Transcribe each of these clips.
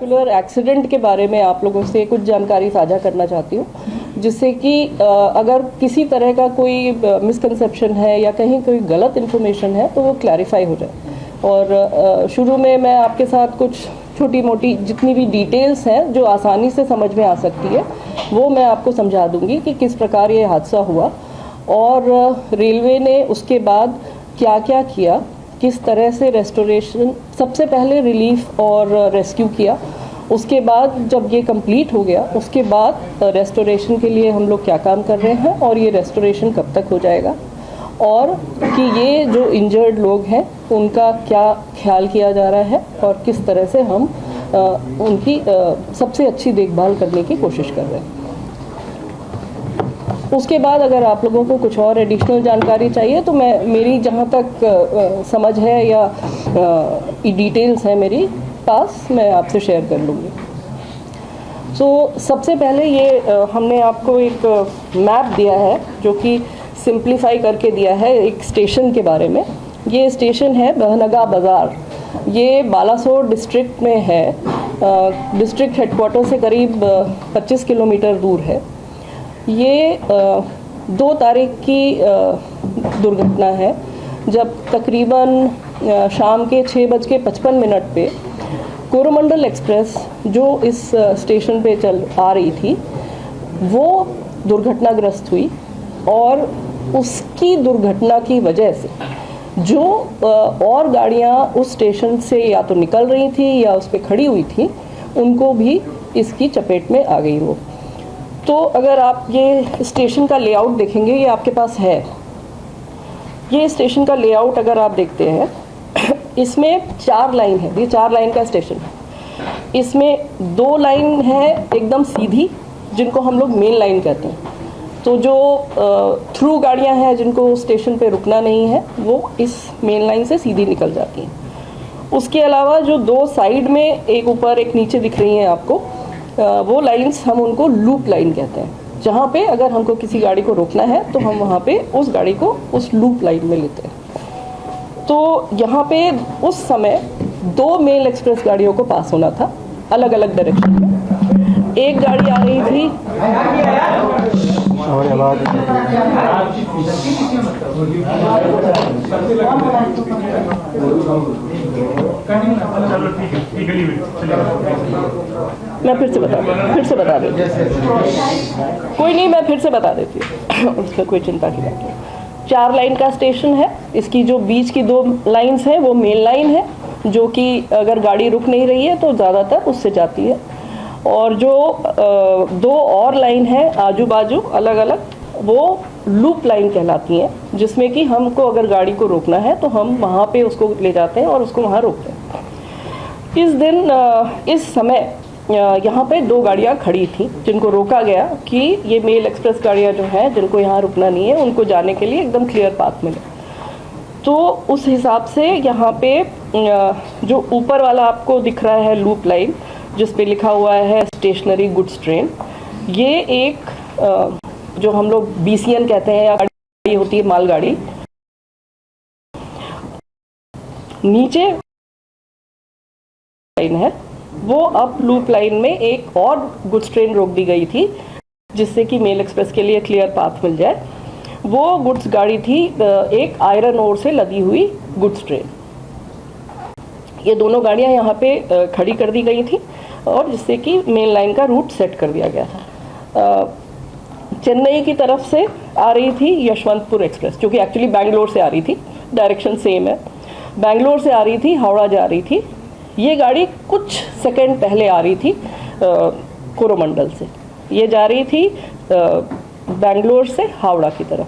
Accident के बारे में आप लोगों से कुछ जानकारी साझा करना चाहती हूँ, जिससे कि अगर किसी तरह का कोई मिसकंसेप्शन है या कहीं कोई गलत इन्फॉर्मेशन है तो वो क्लैरिफाई हो जाए। और शुरू में मैं आपके साथ कुछ छोटी मोटी जितनी भी डिटेल्स हैं जो आसानी से समझ में आ सकती है वो मैं आपको समझा दूंगी कि किस प्रकार ये हादसा हुआ और रेलवे ने उसके बाद क्या क्या किया, किस तरह से रेस्टोरेशन, सबसे पहले रिलीफ और रेस्क्यू किया, उसके बाद जब ये कंप्लीट हो गया उसके बाद रेस्टोरेशन के लिए हम लोग क्या काम कर रहे हैं और ये रेस्टोरेशन कब तक हो जाएगा, और कि ये जो इंजर्ड लोग हैं उनका क्या ख्याल किया जा रहा है और किस तरह से हम उनकी सबसे अच्छी देखभाल करने की कोशिश कर रहे हैं। उसके बाद अगर आप लोगों को कुछ और एडिशनल जानकारी चाहिए तो मेरी जहाँ तक समझ है या डिटेल्स हैं मेरी पास, मैं आपसे शेयर कर लूँगी। सबसे पहले ये हमने आपको एक मैप दिया है जो कि सिंप्लीफाई करके दिया है एक स्टेशन के बारे में। ये स्टेशन है बहनगा बाज़ार, ये बालासोर डिस्ट्रिक्ट में है, डिस्ट्रिक्ट हेडक्वार्टर से करीब 25 किलोमीटर दूर है। ये 2 तारीख की दुर्घटना है जब तकरीबन शाम के 6:55 पे कोरोमंडल एक्सप्रेस जो इस स्टेशन पे चल आ रही थी वो दुर्घटनाग्रस्त हुई और उसकी दुर्घटना की वजह से जो और गाड़ियाँ उस स्टेशन से या तो निकल रही थी या उस पर खड़ी हुई थी उनको भी इसकी चपेट में आ गई वो। तो अगर आप ये स्टेशन का लेआउट देखेंगे, ये आपके पास है, ये स्टेशन का लेआउट अगर आप देखते हैं इसमें 4 लाइन है, ये 4 लाइन का स्टेशन है। इसमें 2 लाइन है एकदम सीधी जिनको हम लोग मेन लाइन कहते हैं, तो जो थ्रू गाड़ियां हैं जिनको स्टेशन पे रुकना नहीं है वो इस मेन लाइन से सीधी निकल जाती हैं। उसके अलावा जो 2 साइड में एक ऊपर एक नीचे दिख रही हैं आपको, वो लाइंस हम उनको लूप लाइन कहते हैं, जहाँ पे अगर हमको किसी गाड़ी को रोकना है तो हम वहाँ पे उस गाड़ी को उस लूप लाइन में लेते हैं। तो यहाँ पे उस समय 2 मेल एक्सप्रेस गाड़ियों को पास होना था अलग अलग डायरेक्शन में। एक गाड़ी आ रही थी मैं फिर से बता देती हूँ, कोई नहीं, मैं फिर से बता देती हूँ उसमें कोई चिंता की बात नहीं। 4 लाइन का स्टेशन है, इसकी जो बीच की 2 लाइंस हैं वो मेन लाइन है जो कि अगर गाड़ी रुक नहीं रही है तो ज़्यादातर उससे जाती है, और जो 2 और लाइन है आजू बाजू अलग अलग वो लूप लाइन कहलाती हैं, जिसमें कि हमको अगर गाड़ी को रोकना है तो हम वहाँ पे उसको ले जाते हैं और उसको वहाँ रोकते हैं। इस दिन इस समय यहाँ पे 2 गाड़ियाँ खड़ी थी जिनको रोका गया कि ये मेल एक्सप्रेस गाड़ियाँ जो हैं जिनको यहाँ रुकना नहीं है उनको जाने के लिए एकदम क्लियर पाथ मिले। तो उस हिसाब से यहाँ पे जो ऊपर वाला आपको दिख रहा है लूप लाइन जिस पे लिखा हुआ है स्टेशनरी गुड्स ट्रेन, ये एक जो हम लोग BCN कहते हैं या गाड़ी होती है मालगाड़ी, नीचे लाइन है वो अप लूप लाइन में एक और गुड्स ट्रेन रोक दी गई थी जिससे कि मेल एक्सप्रेस के लिए क्लियर पाथ मिल जाए। वो गुड्स गाड़ी थी एक आयरन ओर से लदी हुई गुड्स ट्रेन। ये दोनों गाड़ियां यहाँ पे खड़ी कर दी गई थी और जिससे कि मेन लाइन का रूट सेट कर दिया गया था। चेन्नई की तरफ से आ रही थी यशवंतपुर एक्सप्रेस जो कि एक्चुअली बैंगलोर से आ रही थी, डायरेक्शन सेम है, बैंगलोर से आ रही थी हावड़ा जा रही थी। ये गाड़ी कुछ सेकंड पहले आ रही थी कोरोमंडल से, ये जा रही थी बैंगलोर से हावड़ा की तरफ,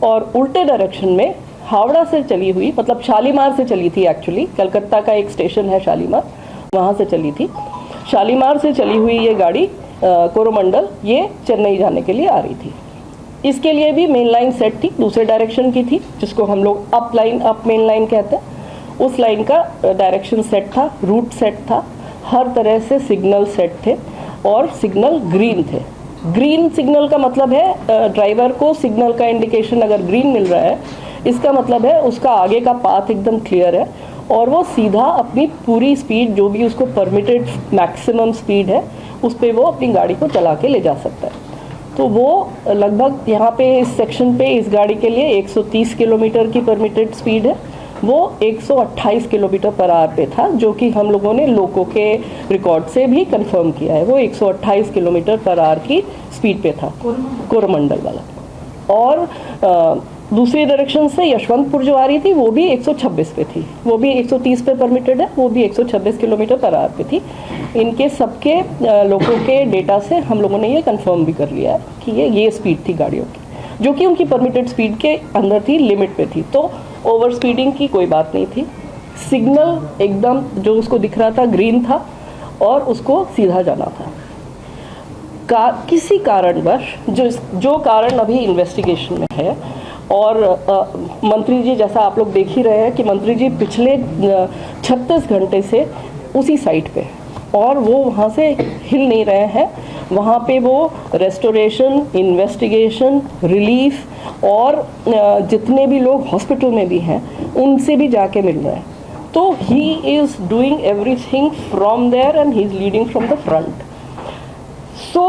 और उल्टे डायरेक्शन में हावड़ा से चली हुई, मतलब शालीमार से चली थी, एक्चुअली कलकत्ता का एक स्टेशन है शालीमार, वहाँ से चली थी। शालीमार से चली हुई ये गाड़ी कोरोमंडल ये चेन्नई जाने के लिए आ रही थी। इसके लिए भी मेन लाइन सेट थी, दूसरे डायरेक्शन की थी जिसको हम लोग अप मेन लाइन कहते हैं। उस लाइन का डायरेक्शन सेट था, रूट सेट था, हर तरह से सिग्नल सेट थे और सिग्नल ग्रीन थे। ग्रीन सिग्नल का मतलब है ड्राइवर को सिग्नल का इंडिकेशन अगर ग्रीन मिल रहा है इसका मतलब है उसका आगे का पाथ एकदम क्लियर है और वो सीधा अपनी पूरी स्पीड, जो भी उसको परमिटेड मैक्सिमम स्पीड है, उस पर वो अपनी गाड़ी को चला के ले जा सकता है। तो वो लगभग यहाँ पे इस सेक्शन पे इस गाड़ी के लिए 130 किलोमीटर की परमिटेड स्पीड है, वो 128 किलोमीटर पर आवर पे था, जो कि हम लोगों ने लोको के रिकॉर्ड से भी कंफर्म किया है। वो 128 किलोमीटर पर आवर की स्पीड पे था, कोरोमंडल वाला। और दूसरी डायरेक्शन से यशवंतपुर जो आ रही थी वो भी 126 पे थी, वो भी 130 पे परमिटेड है, वो भी 126 किलोमीटर पर आवर पे थी। इनके सबके लोगों के डेटा से हम लोगों ने ये कंफर्म भी कर लिया है कि ये स्पीड थी गाड़ियों की, जो कि उनकी परमिटेड स्पीड के अंदर थी, लिमिट पे थी। तो ओवर स्पीडिंग की कोई बात नहीं थी। सिग्नल एकदम जो उसको दिख रहा था ग्रीन था और उसको सीधा जाना था। किसी कारणवश जो कारण अभी इन्वेस्टिगेशन में है, और मंत्री जी, जैसा आप लोग देख ही रहे हैं कि मंत्री जी पिछले 36 घंटे से उसी साइट पे, और वो वहाँ से हिल नहीं रहे हैं। वहाँ पे वो रेस्टोरेशन, इन्वेस्टिगेशन, रिलीफ और जितने भी लोग हॉस्पिटल में भी हैं उनसे भी जाके मिल रहे हैं। तो he is doing everything from there and he is leading from the front. So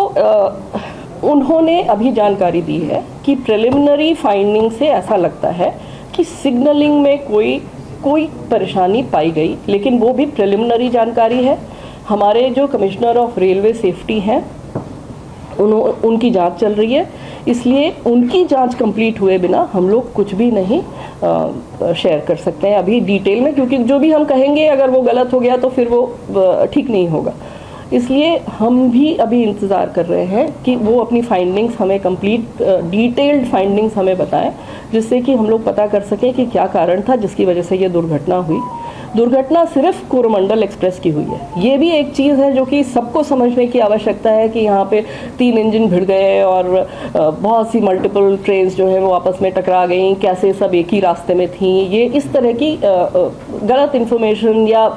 उन्होंने अभी जानकारी दी है कि प्रिलिमिनरी फाइंडिंग से ऐसा लगता है कि सिग्नलिंग में कोई परेशानी पाई गई, लेकिन वो भी प्रिलिमिनरी जानकारी है। हमारे जो कमिश्नर ऑफ रेलवे सेफ्टी हैं उनकी जांच चल रही है, इसलिए उनकी जांच कंप्लीट हुए बिना हम लोग कुछ भी नहीं शेयर कर सकते हैं अभी डिटेल में, क्योंकि जो भी हम कहेंगे अगर वो गलत हो गया तो फिर वो ठीक नहीं होगा। इसलिए हम भी अभी इंतज़ार कर रहे हैं कि वो अपनी फाइंडिंग्स हमें कंप्लीट डिटेल्ड फाइंडिंग्स हमें बताएं, जिससे कि हम लोग पता कर सकें कि क्या कारण था जिसकी वजह से ये दुर्घटना हुई। दुर्घटना सिर्फ कोरोमंडल एक्सप्रेस की हुई है। ये भी एक चीज़ है जो कि सबको समझने की आवश्यकता है कि यहाँ पे 3 इंजन भिड़ गए और बहुत सी मल्टीपल ट्रेन्स जो है वो आपस में टकरा गई, कैसे सब एक ही रास्ते में थी। ये इस तरह की गलत इन्फॉर्मेशन या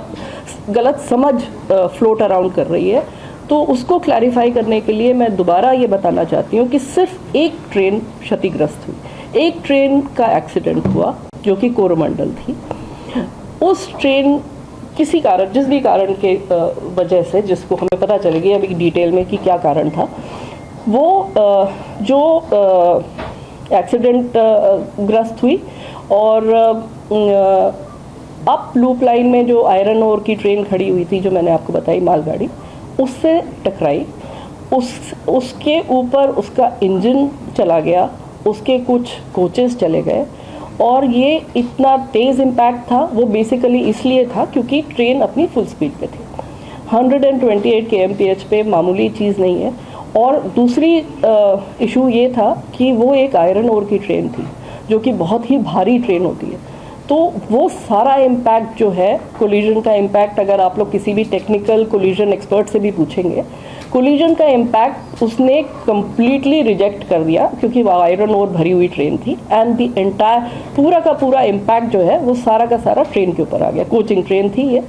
गलत समझ फ्लोट अराउंड कर रही है। तो उसको क्लैरिफाई करने के लिए मैं दोबारा ये बताना चाहती हूँ कि सिर्फ एक ट्रेन क्षतिग्रस्त हुई, एक ट्रेन का एक्सीडेंट हुआ जो कि कोरोमंडल थी। उस ट्रेन किसी कारण, जिस भी कारण के वजह से, जिसको हमें पता चलेगी अभी डिटेल में कि क्या कारण था, वो जो एक्सीडेंट ग्रस्त हुई और अप लूप लाइन में जो आयरन ओर की ट्रेन खड़ी हुई थी, जो मैंने आपको बताई मालगाड़ी, उससे टकराई। उसके ऊपर उसका इंजन चला गया, उसके कुछ कोचेस चले गए, और ये इतना तेज़ इम्पैक्ट था वो बेसिकली इसलिए था क्योंकि ट्रेन अपनी फुल स्पीड पे थी। 128 kmph पे मामूली चीज़ नहीं है। और दूसरी इशू ये था कि वो एक आयरन ओर की ट्रेन थी, जो कि बहुत ही भारी ट्रेन होती है। तो वो सारा इम्पैक्ट जो है, कोलिजन का इम्पैक्ट, अगर आप लोग किसी भी टेक्निकल कोलिजन एक्सपर्ट से भी पूछेंगे, कोलिजन का इम्पैक्ट उसने कम्प्लीटली रिजेक्ट कर दिया, क्योंकि वो आयरन ओर भरी हुई ट्रेन थी। एंड द एंटायर पूरा का पूरा इम्पैक्ट जो है वो सारा का सारा ट्रेन के ऊपर आ गया। कोचिंग ट्रेन थी ये।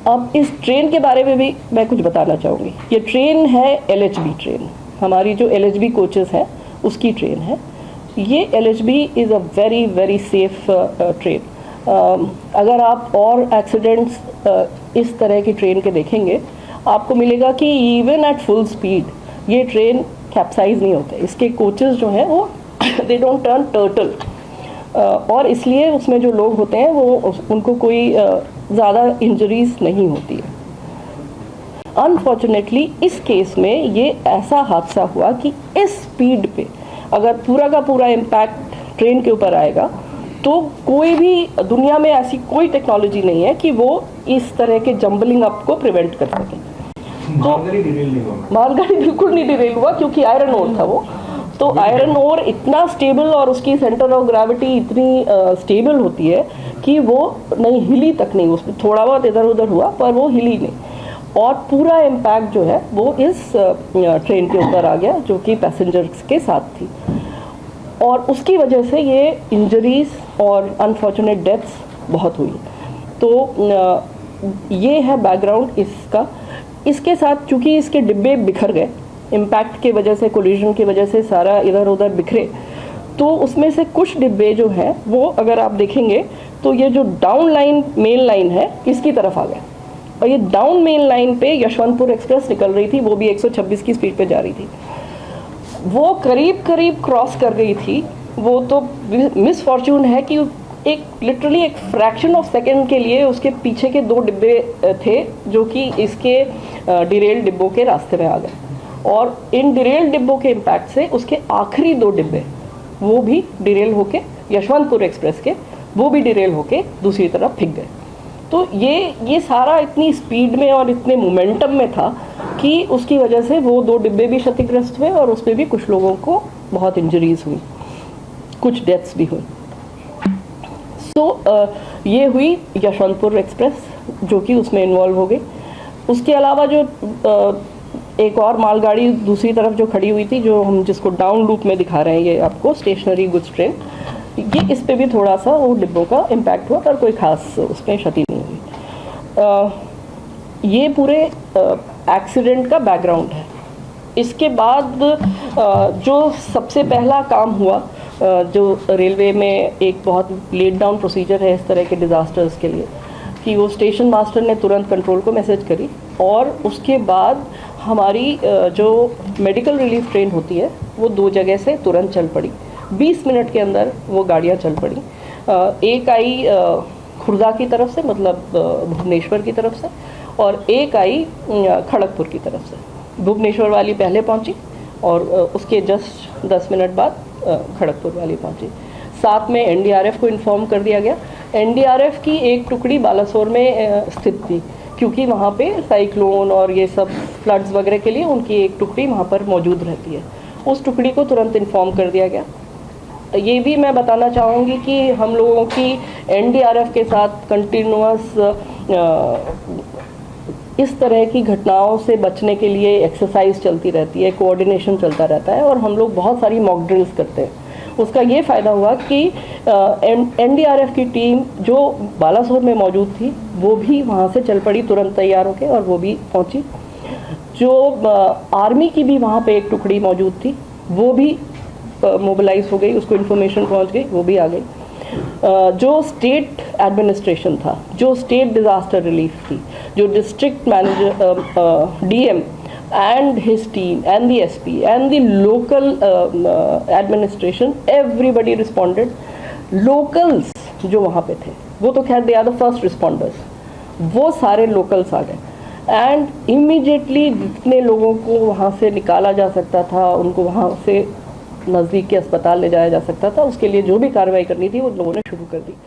अब इस ट्रेन के बारे में भी मैं कुछ बताना चाहूँगी। ये ट्रेन है LHB ट्रेन, हमारी जो LHB कोचेस हैं उसकी ट्रेन है। ये LHB is a very very safe train. अगर आप और एक्सीडेंट्स इस तरह की ट्रेन के देखेंगे, आपको मिलेगा कि इवन एट फुल स्पीड ये ट्रेन कैप्साइज नहीं होते। इसके कोचेस जो हैं वो दे डोंट टर्न टर्टल, और इसलिए उसमें जो लोग होते हैं वो उनको कोई ज़्यादा इंजरीज नहीं होती है। अनफॉर्चुनेटली इस केस में ये ऐसा हादसा हुआ कि इस स्पीड पे अगर पूरा का पूरा इम्पैक्ट ट्रेन के ऊपर आएगा तो कोई भी दुनिया में ऐसी कोई टेक्नोलॉजी नहीं है कि वो इस तरह के जंबलिंग अप को प्रिवेंट कर सके। तो मालगाड़ी बिल्कुल नहीं डिरेल हुआ, क्योंकि आयरन ओर था वो। तो आयरन ओर इतना स्टेबल और उसकी सेंटर ऑफ ग्रेविटी इतनी स्टेबल होती है कि वो नहीं हिली तक नहीं, उसमें थोड़ा बहुत इधर उधर हुआ पर वो हिली नहीं। और पूरा इम्पैक्ट जो है वो इस ट्रेन के ऊपर आ गया, जो कि पैसेंजर्स के साथ थी, और उसकी वजह से ये इंजरीज और अनफॉर्चुनेट डेथ्स बहुत हुई। तो ये है बैकग्राउंड इसका। इसके साथ चूँकि इसके डिब्बे बिखर गए इम्पैक्ट की वजह से, कोलिजन की वजह से सारा इधर उधर बिखरे, तो उसमें से कुछ डिब्बे जो हैं वो अगर आप देखेंगे तो ये जो डाउन लाइन मेन लाइन है इसकी तरफ आ गए, और ये डाउन मेन लाइन पे यशवंतपुर एक्सप्रेस निकल रही थी, वो भी 126 की स्पीड पे जा रही थी। वो करीब करीब क्रॉस कर गई थी। वो तो मिस फॉर्च्यून है कि एक लिटरली एक फ्रैक्शन ऑफ सेकेंड के लिए उसके पीछे के 2 डिब्बे थे जो कि इसके डिरेल डिब्बों के रास्ते में आ गए, और इन डिरेल डिब्बों के इम्पैक्ट से उसके आखिरी 2 डिब्बे वो भी डिरेल होके यशवंतपुर एक्सप्रेस के वो भी डिरेल होके दूसरी तरफ फिक गए। तो ये सारा इतनी स्पीड में और इतने मोमेंटम में था कि उसकी वजह से वो 2 डिब्बे भी क्षतिग्रस्त हुए और उसमें भी कुछ लोगों को बहुत इंजरीज हुई, कुछ डेथ्स भी हुई। ये हुई यशवंतपुर एक्सप्रेस जो कि उसमें इन्वॉल्व हो गई। उसके अलावा जो एक और मालगाड़ी दूसरी तरफ जो खड़ी हुई थी, जो हम जिसको डाउन लूप में दिखा रहे हैं ये आपको, स्टेशनरी गुड्स ट्रेन, ये इस पे भी थोड़ा सा वो डिब्बों का इम्पैक्ट हुआ, पर कोई खास उसमें क्षति नहीं हुई। ये पूरे एक्सीडेंट का बैकग्राउंड है। इसके बाद जो सबसे पहला काम हुआ, जो रेलवे में एक बहुत लेट डाउन प्रोसीजर है इस तरह के डिज़ास्टर्स के लिए, कि वो स्टेशन मास्टर ने तुरंत कंट्रोल को मैसेज करी, और उसके बाद हमारी जो मेडिकल रिलीफ ट्रेन होती है वो 2 जगह से तुरंत चल पड़ी। 20 मिनट के अंदर वो गाड़ियाँ चल पड़ी। एक आई खुर्दा की तरफ से, मतलब भुवनेश्वर की तरफ से, और एक आई खड़गपुर की तरफ से। भुवनेश्वर वाली पहले पहुंची और उसके जस्ट 10 मिनट बाद खड़गपुर वाली पहुंची। साथ में एनडीआरएफ को इन्फॉर्म कर दिया गया। एनडीआरएफ की एक टुकड़ी बालासोर में स्थित थी, क्योंकि वहाँ पे साइक्लोन और ये सब फ्लड्स वगैरह के लिए उनकी एक टुकड़ी वहाँ पर मौजूद रहती है। उस टुकड़ी को तुरंत इन्फॉर्म कर दिया गया। ये भी मैं बताना चाहूँगी कि हम लोगों की एनडीआरएफ के साथ कंटिन्यूअस इस तरह की घटनाओं से बचने के लिए एक्सरसाइज चलती रहती है, कोऑर्डिनेशन चलता रहता है, और हम लोग बहुत सारी मॉक ड्रिल्स करते हैं। उसका ये फ़ायदा हुआ कि एनडीआरएफ की टीम जो बालासोर में मौजूद थी वो भी वहाँ से चल पड़ी तुरंत तैयार होकर, और वो भी पहुँची। जो आर्मी की भी वहाँ पे एक टुकड़ी मौजूद थी वो भी मोबिलाइज हो गई, उसको इन्फॉर्मेशन पहुँच गई, वो भी आ गई। जो स्टेट एडमिनिस्ट्रेशन था, जो स्टेट डिज़ास्टर रिलीफ थी, जो district manager DM and his team and the SP and the local administration, everybody responded. Locals जो वहाँ पे थे वो तो खैर they are the first responders, वो सारे locals आ गए and immediately जितने लोगों को वहाँ से निकाला जा सकता था, उनको वहाँ से नज़दीक के अस्पताल ले जाया जा सकता था, उसके लिए जो भी कार्रवाई करनी थी वो लोगों ने शुरू कर दी।